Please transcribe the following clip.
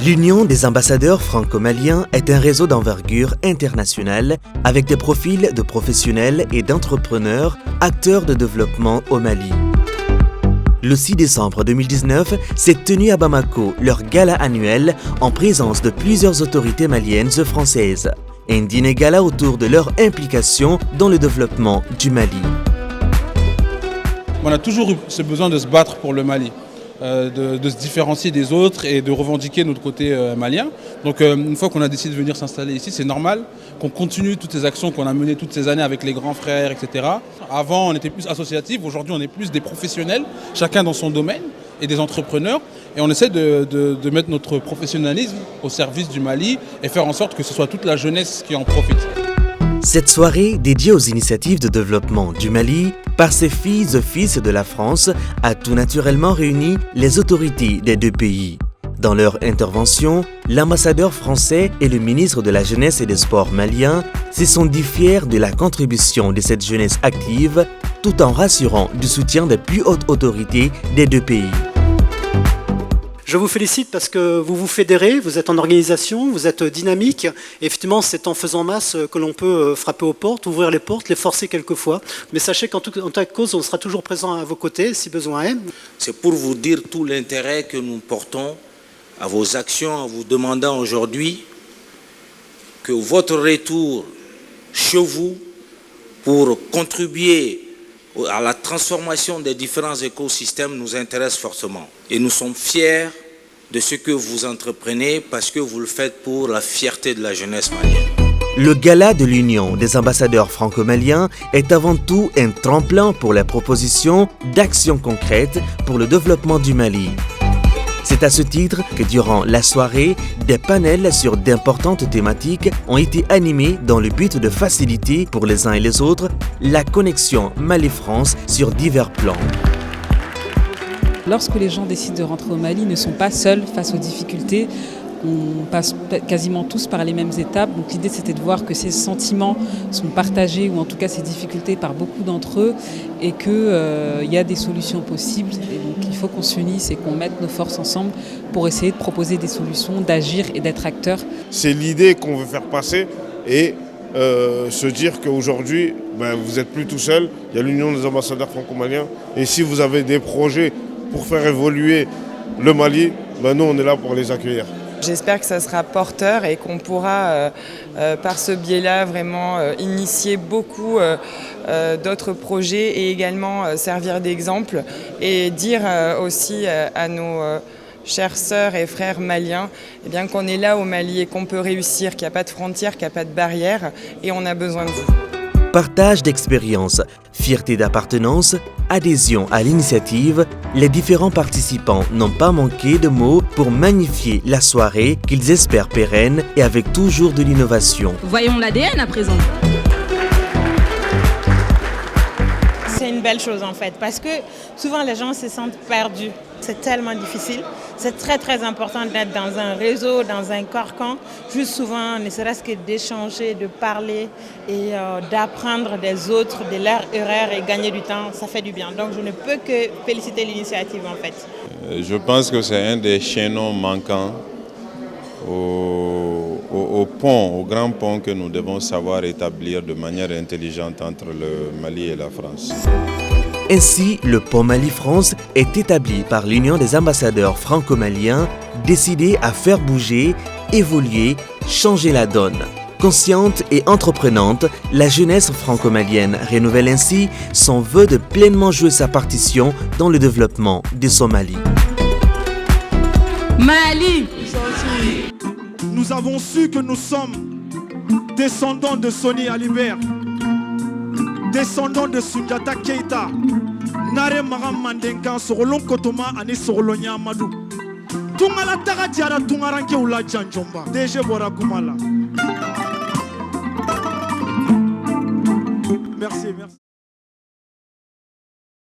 L'Union des ambassadeurs franco-maliens est un réseau d'envergure internationale avec des profils de professionnels et d'entrepreneurs, acteurs de développement au Mali. Le 6 décembre 2019 s'est tenu à Bamako leur gala annuel en présence de plusieurs autorités maliennes et françaises. Un dîner gala autour de leur implication dans le développement du Mali. On a toujours eu ce besoin de se battre pour le Mali. De se différencier des autres et de revendiquer notre côté malien. Donc une fois qu'on a décidé de venir s'installer ici, c'est normal qu'on continue toutes ces actions qu'on a menées toutes ces années avec les grands frères, etc. Avant, on était plus associatif, aujourd'hui on est plus des professionnels, chacun dans son domaine, et des entrepreneurs. Et on essaie de mettre notre professionnalisme au service du Mali et faire en sorte que ce soit toute la jeunesse qui en profite. Cette soirée, dédiée aux initiatives de développement du Mali, par ses filles et fils de la France, a tout naturellement réuni les autorités des deux pays. Dans leur intervention, l'ambassadeur français et le ministre de la Jeunesse et des Sports malien se sont dit fiers de la contribution de cette jeunesse active, tout en rassurant du soutien des plus hautes autorités des deux pays. Je vous félicite parce que vous vous fédérez, vous êtes en organisation, vous êtes dynamique. Et effectivement, c'est en faisant masse que l'on peut frapper aux portes, ouvrir les portes, les forcer quelquefois. Mais sachez qu'en tant que cause, on sera toujours présent à vos côtés si besoin est. C'est pour vous dire tout l'intérêt que nous portons à vos actions en vous demandant aujourd'hui que votre retour chez vous pour contribuer à la transformation des différents écosystèmes nous intéresse fortement. Et nous sommes fiers de ce que vous entreprenez parce que vous le faites pour la fierté de la jeunesse malienne. Le gala de l'Union des ambassadeurs franco-maliens est avant tout un tremplin pour la proposition d'actions concrètes pour le développement du Mali. C'est à ce titre que durant la soirée, des panels sur d'importantes thématiques ont été animés dans le but de faciliter pour les uns et les autres la connexion Mali-France sur divers plans. Lorsque les gens décident de rentrer au Mali, ils ne sont pas seuls face aux difficultés. On passe quasiment tous par les mêmes étapes. Donc l'idée, c'était de voir que ces sentiments sont partagés, ou en tout cas ces difficultés, par beaucoup d'entre eux, et qu'il y a des solutions possibles. Et donc il faut qu'on s'unisse et qu'on mette nos forces ensemble pour essayer de proposer des solutions, d'agir et d'être acteurs. C'est l'idée qu'on veut faire passer et se dire qu'aujourd'hui, vous n'êtes plus tout seul. Il y a l'Union des ambassadeurs franco-maliens. Et si vous avez des projets pour faire évoluer le Mali, nous on est là pour les accueillir. J'espère que ça sera porteur et qu'on pourra, par ce biais-là, vraiment initier beaucoup d'autres projets et également servir d'exemple et dire aussi à nos chères sœurs et frères maliens qu'on est là au Mali et qu'on peut réussir, qu'il n'y a pas de frontières, qu'il n'y a pas de barrières et on a besoin de vous. Partage d'expériences, fierté d'appartenance, adhésion à l'initiative, les différents participants n'ont pas manqué de mots pour magnifier la soirée qu'ils espèrent pérenne et avec toujours de l'innovation. Voyons l'ADN à présent. C'est une belle chose en fait, parce que souvent les gens se sentent perdus. C'est tellement difficile. C'est très très important d'être dans un réseau, dans un carcan. Juste souvent, ne serait-ce que d'échanger, de parler et d'apprendre des autres, de leurs erreurs et gagner du temps, ça fait du bien. Donc je ne peux que féliciter l'initiative en fait. Je pense que c'est un des chaînons manquants au pont, au grand pont que nous devons savoir établir de manière intelligente entre le Mali et la France. Ainsi, le pont Mali-France est établi par l'Union des ambassadeurs franco-maliens, décidés à faire bouger, évoluer, changer la donne. Consciente et entreprenante, la jeunesse franco-malienne renouvelle ainsi son vœu de pleinement jouer sa partition dans le développement de son Mali. Mali! Nous avons su que nous sommes descendants de Soni Alibert, descendants de Sundiata Keita, Nare Magam Mandenkan, Sorolon Kotoma, Ani Sorolonya Amadou. Tungala Taga Diara Tungaranke Oula Janjomba, DG Bora Kumala. Merci, merci.